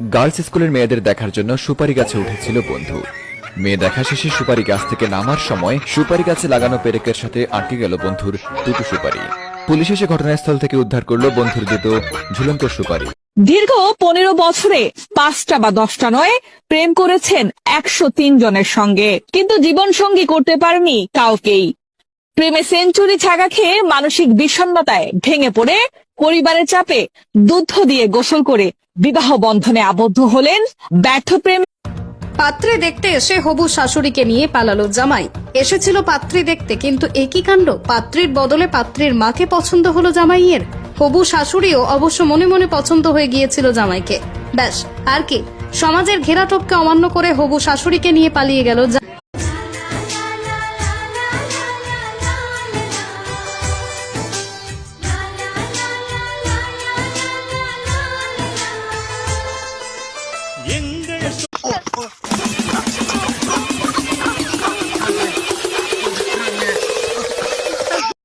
Girls স্কুলের মেয়েদের দেখার জন্য সুপারি গাছে উঠেছিল বন্ধু। মেয়ে দেখা শেষে সুপারি গাছ থেকে নামার সময় সুপারি গাছে লাগানো পেরেকের সাথে আটকে গেল বন্ধুর দুটো সুপারি। পুলিশ এসে ঘটনাস্থল থেকে উদ্ধার করলো বন্ধুর দুটো ঝুলন্ত সুপারি। দীর্ঘ 15 বছরে 5টা বা 10টা নয়, প্রেম করেছেন 103 জনের সঙ্গে, কিন্তু জীবন সঙ্গী করতে পারেনি কাউকেই। প্রেমে সেঞ্চুরি ছাগা খেয়ে মানসিক বিষণ্ণতায় ভেঙে পড়ে পরিবারের চাপে দুধ দিয়ে গোসল করে বিবাহ বন্ধনে আবদ্ধ হলেন ব্যর্থ প্রেম। পাত্রে দেখতে এসে হবু শাশুড়িকে নিয়ে পালালো জামাই। এসেছিল পাত্রী দেখতে, কিন্তু একই কাণ্ড, পাত্রীর বদলে পাত্রীর মাকে পছন্দ হলো জামাইয়ের। হবু শাশুড়িও অবশ্য মনে মনে পছন্দ হয়ে গিয়েছিল জামাইকে। ব্যাস, আর কি, সমাজের ঘেরাটোপকে অমান্য করে হবু শাশুড়িকে নিয়ে পালিয়ে গেল।